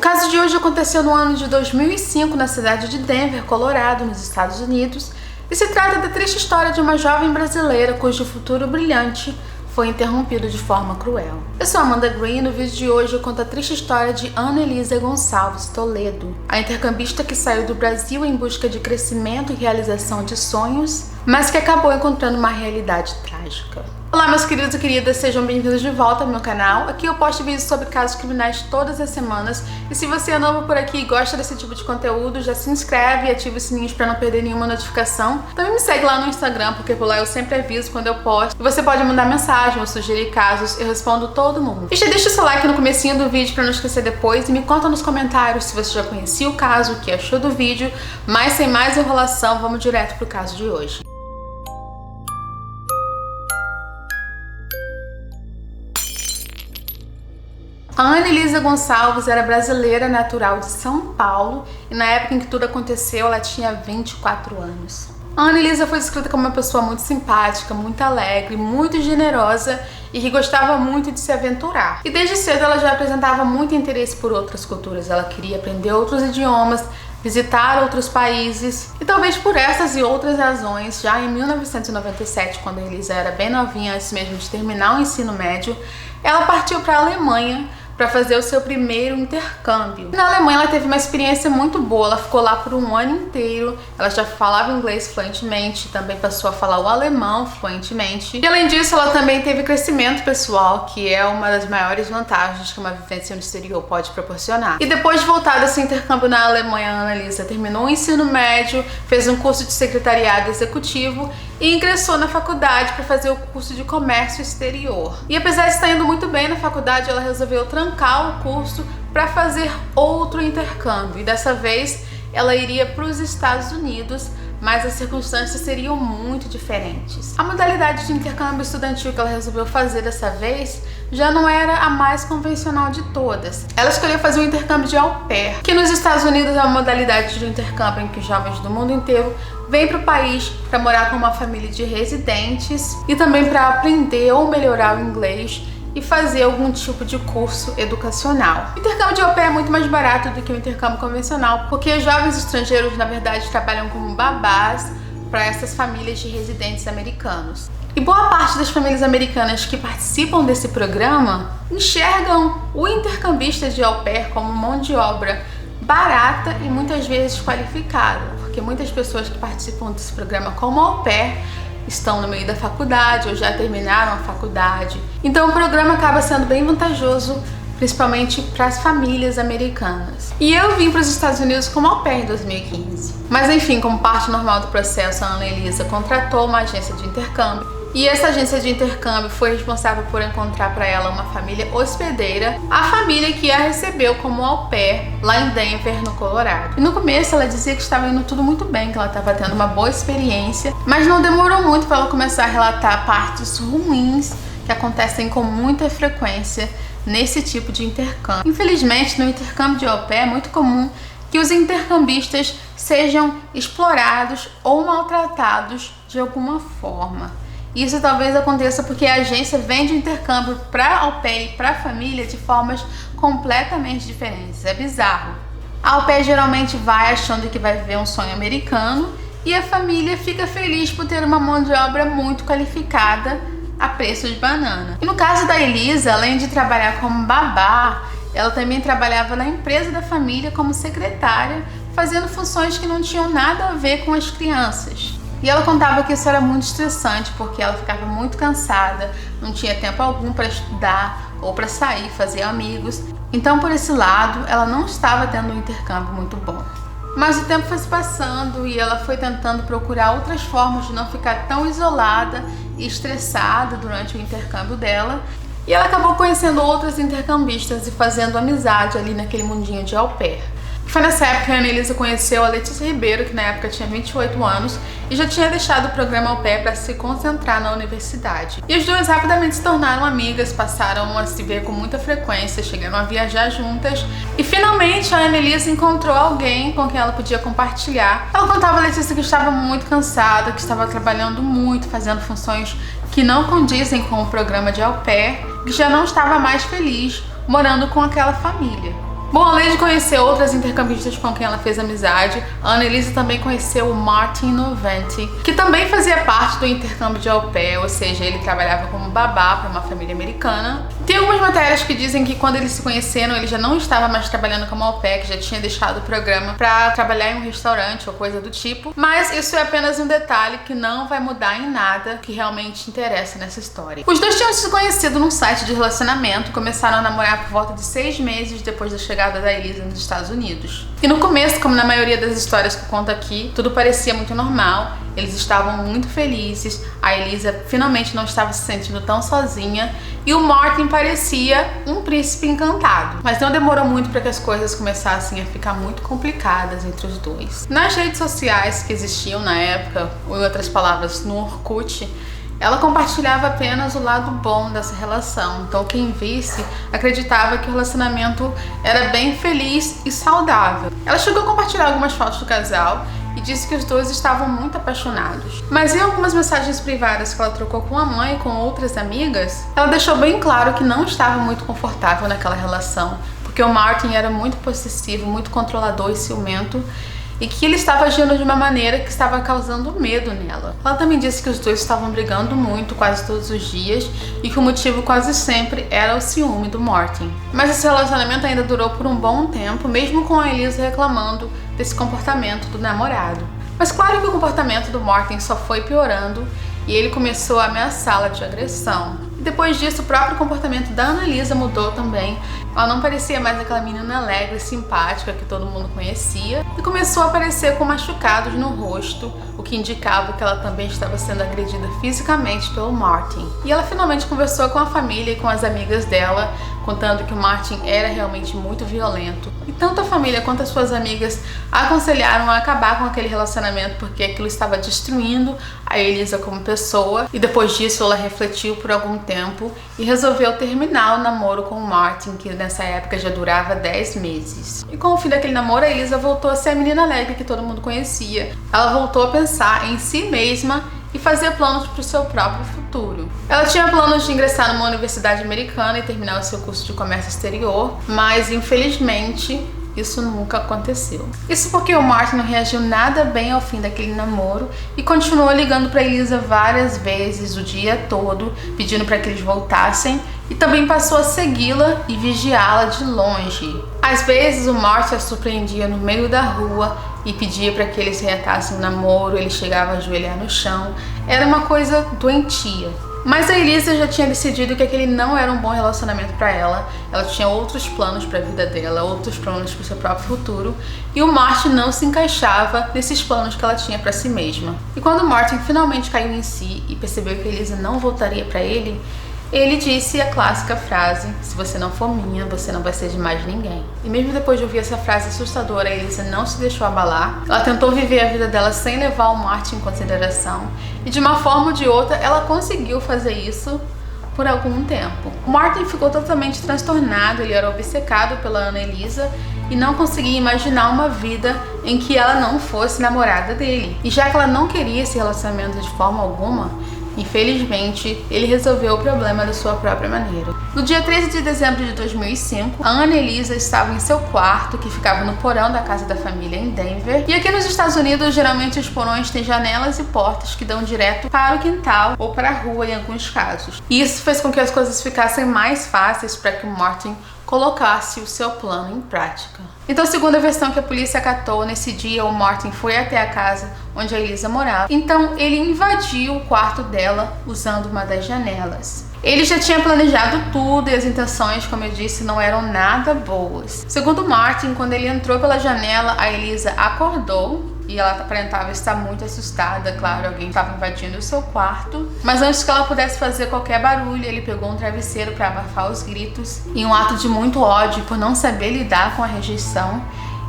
caso de hoje aconteceu no ano de 2005 na cidade de Denver, Colorado, nos Estados Unidos, e se trata da triste história de uma jovem brasileira cujo futuro brilhante foi interrompido de forma cruel. Eu sou Amanda Green e no vídeo de hoje eu conto a triste história de Ana Elisa Gonçalves Toledo, a intercambista que saiu do Brasil em busca de crescimento e realização de sonhos, mas que acabou encontrando uma realidade trágica. Olá meus queridos e queridas, sejam bem-vindos de volta ao meu canal. Aqui eu posto vídeos sobre casos criminais todas as semanas e se você é novo por aqui e gosta desse tipo de conteúdo, já se inscreve e ativa os sininhos para não perder nenhuma notificação. Também me segue lá no Instagram, porque por lá eu sempre aviso quando eu posto. E você pode mandar mensagem ou sugerir casos, eu respondo todo mundo. E já deixa o seu like no comecinho do vídeo para não esquecer depois e me conta nos comentários se você já conhecia o caso, o que achou do vídeo, mas sem mais enrolação, vamos direto pro caso de hoje. A Ana Elisa Gonçalves era brasileira natural de São Paulo e na época em que tudo aconteceu ela tinha 24 anos. A Ana Elisa foi descrita como uma pessoa muito simpática, muito alegre, muito generosa e que gostava muito de se aventurar. E desde cedo ela já apresentava muito interesse por outras culturas, ela queria aprender outros idiomas, visitar outros países e talvez por essas e outras razões, já em 1997, quando a Elisa era bem novinha, antes mesmo de terminar o ensino médio, ela partiu para a Alemanha para fazer o seu primeiro intercâmbio. Na Alemanha ela teve uma experiência muito boa, ela ficou lá por um ano inteiro, ela já falava inglês fluentemente, também passou a falar o alemão fluentemente. E além disso ela também teve crescimento pessoal, que é uma das maiores vantagens que uma vivência no exterior pode proporcionar. E depois de voltar desse intercâmbio na Alemanha, a Ana Elisa terminou o ensino médio, fez um curso de secretariado executivo e ingressou na faculdade para fazer o curso de comércio exterior. E apesar de estar indo muito bem na faculdade, ela resolveu trancar o curso para fazer outro intercâmbio. E dessa vez ela iria para os Estados Unidos, mas as circunstâncias seriam muito diferentes. A modalidade de intercâmbio estudantil que ela resolveu fazer dessa vez já não era a mais convencional de todas. Ela escolheu fazer um intercâmbio de au pair, que nos Estados Unidos é uma modalidade de intercâmbio em que jovens do mundo inteiro vêm para o país para morar com uma família de residentes e também para aprender ou melhorar o inglês e fazer algum tipo de curso educacional. O intercâmbio de au pair é muito mais barato do que o intercâmbio convencional, porque os jovens estrangeiros, na verdade, trabalham como babás para essas famílias de residentes americanos. E boa parte das famílias americanas que participam desse programa enxergam o intercambista de au pair como mão de obra barata e muitas vezes qualificada, porque muitas pessoas que participam desse programa como au pair estão no meio da faculdade ou já terminaram a faculdade. Então o programa acaba sendo bem vantajoso, principalmente para as famílias americanas. E eu vim para os Estados Unidos como au pair em 2015. Mas enfim, como parte normal do processo, a Ana Elisa contratou uma agência de intercâmbio. E essa agência de intercâmbio foi responsável por encontrar para ela uma família hospedeira, a família que a recebeu como au pair lá em Denver, no Colorado. E no começo ela dizia que estava indo tudo muito bem, que ela estava tendo uma boa experiência, mas não demorou muito para ela começar a relatar partes ruins que acontecem com muita frequência nesse tipo de intercâmbio. Infelizmente, no intercâmbio de au pair é muito comum que os intercambistas sejam explorados ou maltratados de alguma forma. Isso talvez aconteça porque a agência vende o intercâmbio para au pair e para a família de formas completamente diferentes. É bizarro. A au pair geralmente vai achando que vai viver um sonho americano e a família fica feliz por ter uma mão de obra muito qualificada a preço de banana. E no caso da Elisa, além de trabalhar como babá, ela também trabalhava na empresa da família como secretária, fazendo funções que não tinham nada a ver com as crianças. E ela contava que isso era muito estressante porque ela ficava muito cansada, não tinha tempo algum para estudar ou para sair, fazer amigos. Então, por esse lado, ela não estava tendo um intercâmbio muito bom. Mas o tempo foi se passando e ela foi tentando procurar outras formas de não ficar tão isolada e estressada durante o intercâmbio dela. E ela acabou conhecendo outras intercambistas e fazendo amizade ali naquele mundinho de au pair. Foi nessa época que a Ana Elisa conheceu a Letícia Ribeiro, que na época tinha 28 anos e já tinha deixado o programa au pair para se concentrar na universidade. E as duas rapidamente se tornaram amigas, passaram a se ver com muita frequência, chegaram a viajar juntas e finalmente a Ana Elisa encontrou alguém com quem ela podia compartilhar. Ela contava a Letícia que estava muito cansada, que estava trabalhando muito, fazendo funções que não condizem com o programa de au pair, que já não estava mais feliz morando com aquela família. Bom, além de conhecer outras intercambistas com quem ela fez amizade, a Annelise também conheceu o Martin Noventi, que também fazia parte do intercâmbio de au pair, ou seja, ele trabalhava como babá para uma família americana. Tem algumas matérias que dizem que quando eles se conheceram, ele já não estava mais trabalhando como au pair, que já tinha deixado o programa para trabalhar em um restaurante ou coisa do tipo, mas isso é apenas um detalhe que não vai mudar em nada que realmente interessa nessa história. Os dois tinham se conhecido num site de relacionamento, começaram a namorar por volta de 6 meses depois da chegada da Elisa nos Estados Unidos. E no começo, como na maioria das histórias que eu conto aqui, tudo parecia muito normal, eles estavam muito felizes, a Elisa finalmente não estava se sentindo tão sozinha e o Martin parecia um príncipe encantado. Mas não demorou muito para que as coisas começassem a ficar muito complicadas entre os dois. Nas redes sociais que existiam na época, ou em outras palavras, no Orkut, ela compartilhava apenas o lado bom dessa relação, então quem visse acreditava que o relacionamento era bem feliz e saudável. Ela chegou a compartilhar algumas fotos do casal e disse que os dois estavam muito apaixonados. Mas em algumas mensagens privadas que ela trocou com a mãe e com outras amigas, ela deixou bem claro que não estava muito confortável naquela relação, porque o Martin era muito possessivo, muito controlador e ciumento, e que ele estava agindo de uma maneira que estava causando medo nela. Ela também disse que os dois estavam brigando muito quase todos os dias e que o motivo quase sempre era o ciúme do Martin. Mas esse relacionamento ainda durou por um bom tempo, mesmo com a Elisa reclamando desse comportamento do namorado. Mas claro que o comportamento do Martin só foi piorando e ele começou a ameaçá-la de agressão. E depois disso, o próprio comportamento da Annalisa mudou também. Ela não parecia mais aquela menina alegre e simpática que todo mundo conhecia e começou a aparecer com machucados no rosto, o que indicava que ela também estava sendo agredida fisicamente pelo Martin. E ela finalmente conversou com a família e com as amigas dela, contando que o Martin era realmente muito violento. E tanto a família quanto as suas amigas a aconselharam a acabar com aquele relacionamento porque aquilo estava destruindo a Elisa como pessoa. E depois disso ela refletiu por algum tempo e resolveu terminar o namoro com o Martin, que nessa época já durava 10 meses. E com o fim daquele namoro, a Elisa voltou a ser a menina alegre que todo mundo conhecia. Ela voltou a pensar em si mesma e fazer planos para o seu próprio futuro. Ela tinha planos de ingressar numa universidade americana e terminar o seu curso de comércio exterior, mas infelizmente isso nunca aconteceu. Isso porque o Martin não reagiu nada bem ao fim daquele namoro e continuou ligando para Elisa várias vezes o dia todo, pedindo para que eles voltassem, e também passou a segui-la e vigiá-la de longe. Às vezes o Martin a surpreendia no meio da rua e pedia para que eles reatassem o namoro, ele chegava a ajoelhar no chão. Era uma coisa doentia. Mas a Elisa já tinha decidido que aquele não era um bom relacionamento para ela. Ela tinha outros planos para a vida dela, outros planos para o seu próprio futuro, e o Martin não se encaixava nesses planos que ela tinha para si mesma. E quando o Martin finalmente caiu em si e percebeu que a Elisa não voltaria para ele disse a clássica frase: se você não for minha, você não vai ser de mais ninguém. E mesmo depois de ouvir essa frase assustadora, a Elisa não se deixou abalar. Ela tentou viver a vida dela sem levar o Martin em consideração, e de uma forma ou de outra ela conseguiu fazer isso por algum tempo. O Martin ficou totalmente transtornado, ele era obcecado pela Annalisa e não conseguia imaginar uma vida em que ela não fosse namorada dele. E já que ela não queria esse relacionamento de forma alguma, infelizmente, ele resolveu o problema da sua própria maneira. No dia 13 de dezembro de 2005, a Annalisa estava em seu quarto, que ficava no porão da casa da família em Denver. E aqui nos Estados Unidos, geralmente os porões têm janelas e portas que dão direto para o quintal ou para a rua em alguns casos. E isso fez com que as coisas ficassem mais fáceis para que o Martin colocasse o seu plano em prática. Então, segundo a versão que a polícia acatou, nesse dia o Martin foi até a casa onde a Elisa morava. Então, ele invadiu o quarto dela usando uma das janelas. Ele já tinha planejado tudo e as intenções, como eu disse, não eram nada boas. Segundo Martin, quando ele entrou pela janela, a Elisa acordou e ela aparentava estar muito assustada. Claro, alguém estava invadindo o seu quarto. Mas antes que ela pudesse fazer qualquer barulho, ele pegou um travesseiro para abafar os gritos. Em um ato de muito ódio por não saber lidar com a rejeição,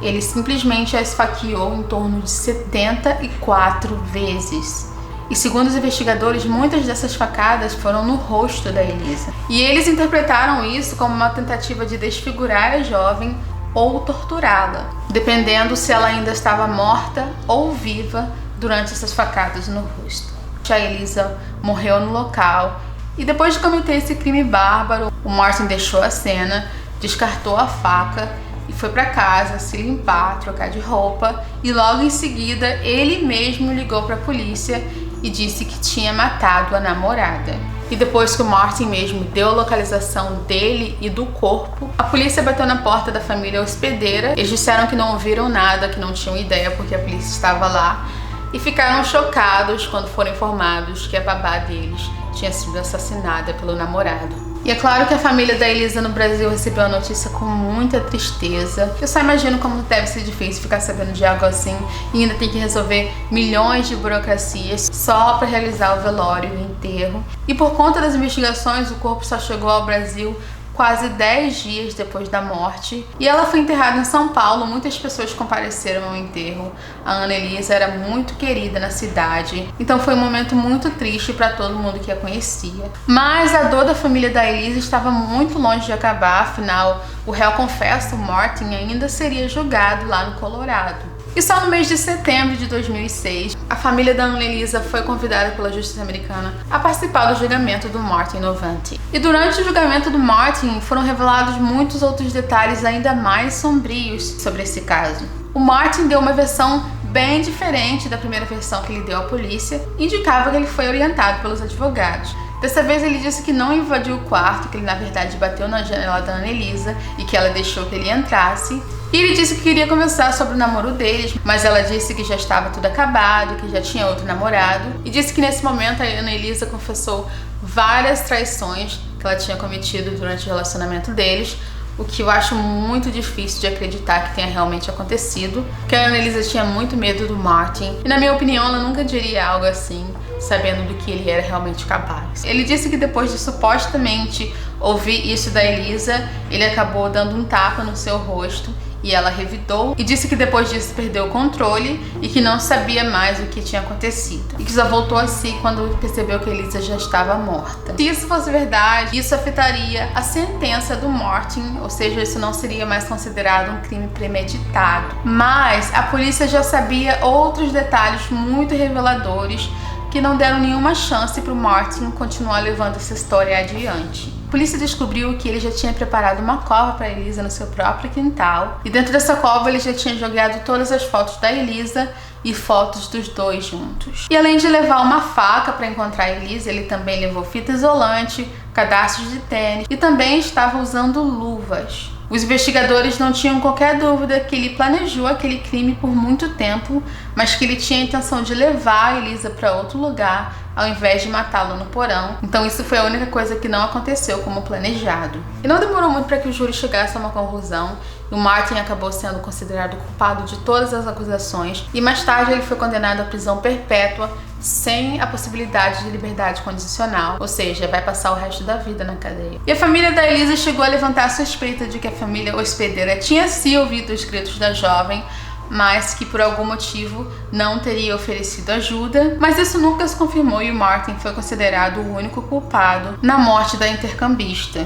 ele simplesmente a esfaqueou em torno de 74 vezes. E segundo os investigadores, muitas dessas facadas foram no rosto da Elisa. E eles interpretaram isso como uma tentativa de desfigurar a jovem ou torturá-la, dependendo se ela ainda estava morta ou viva durante essas facadas no rosto. A Elisa morreu no local e depois de cometer esse crime bárbaro, o Martin deixou a cena, descartou a faca e foi para casa se limpar, trocar de roupa, e logo em seguida ele mesmo ligou para a polícia e disse que tinha matado a namorada. E depois que o Martin mesmo deu a localização dele e do corpo, a polícia bateu na porta da família hospedeira. Eles disseram que não ouviram nada, que não tinham ideia porque a polícia estava lá, e ficaram chocados quando foram informados que a babá deles tinha sido assassinada pelo namorado. E é claro que a família da Elisa no Brasil recebeu a notícia com muita tristeza. Eu só imagino como deve ser difícil ficar sabendo de algo assim e ainda tem que resolver milhões de burocracias só para realizar o velório e o enterro. E por conta das investigações, o corpo só chegou ao Brasil quase 10 dias depois da morte, e ela foi enterrada em São Paulo. Muitas pessoas compareceram ao enterro. A Ana Elisa era muito querida na cidade, então foi um momento muito triste para todo mundo que a conhecia. Mas a dor da família da Elisa estava muito longe de acabar, afinal, o réu confesso, Martin, ainda seria julgado lá no Colorado. E só no mês de setembro de 2006, a família da Ana Elisa foi convidada pela justiça americana a participar do julgamento do Martin Novanti. E durante o julgamento do Martin foram revelados muitos outros detalhes ainda mais sombrios sobre esse caso. O Martin deu uma versão bem diferente da primeira versão que ele deu à polícia, e indicava que ele foi orientado pelos advogados. Dessa vez ele disse que não invadiu o quarto, que ele na verdade bateu na janela da Ana Elisa e que ela deixou que ele entrasse. E ele disse que queria conversar sobre o namoro deles, mas ela disse que já estava tudo acabado, que já tinha outro namorado. E disse que nesse momento a Ana Elisa confessou várias traições que ela tinha cometido durante o relacionamento deles, o que eu acho muito difícil de acreditar que tenha realmente acontecido, porque a Ana Elisa tinha muito medo do Martin, e na minha opinião ela nunca diria algo assim, sabendo do que ele era realmente capaz. Ele disse que depois de supostamente ouvir isso da Elisa, ele acabou dando um tapa no seu rosto e ela revidou, e disse que depois disso perdeu o controle e que não sabia mais o que tinha acontecido, e que só voltou a si quando percebeu que Elisa já estava morta. Se isso fosse verdade, isso afetaria a sentença do Martin, ou seja, isso não seria mais considerado um crime premeditado. Mas a polícia já sabia outros detalhes muito reveladores que não deram nenhuma chance para o Martin continuar levando essa história adiante. A polícia descobriu que ele já tinha preparado uma cova para Elisa no seu próprio quintal, e dentro dessa cova ele já tinha jogado todas as fotos da Elisa e fotos dos dois juntos. E além de levar uma faca para encontrar a Elisa, ele também levou fita isolante, cadastros de tênis e também estava usando luvas. Os investigadores não tinham qualquer dúvida que ele planejou aquele crime por muito tempo, mas que ele tinha a intenção de levar a Elisa para outro lugar ao invés de matá-la no porão. Então isso foi a única coisa que não aconteceu como planejado. E não demorou muito para que o júri chegasse a uma conclusão, e o Martin acabou sendo considerado culpado de todas as acusações, e mais tarde ele foi condenado à prisão perpétua sem a possibilidade de liberdade condicional, ou seja, vai passar o resto da vida na cadeia. E a família da Elisa chegou a levantar a suspeita de que a família hospedeira tinha sim ouvido os gritos da jovem, mas que por algum motivo não teria oferecido ajuda, mas isso nunca se confirmou, e o Martin foi considerado o único culpado na morte da intercambista.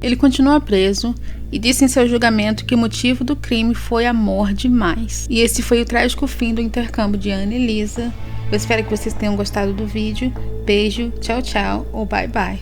Ele continua preso e disse em seu julgamento que o motivo do crime foi amor demais. E esse foi o trágico fim do intercâmbio de Ana Elisa. Eu espero que vocês tenham gostado do vídeo. Beijo, tchau, tchau ou bye, bye.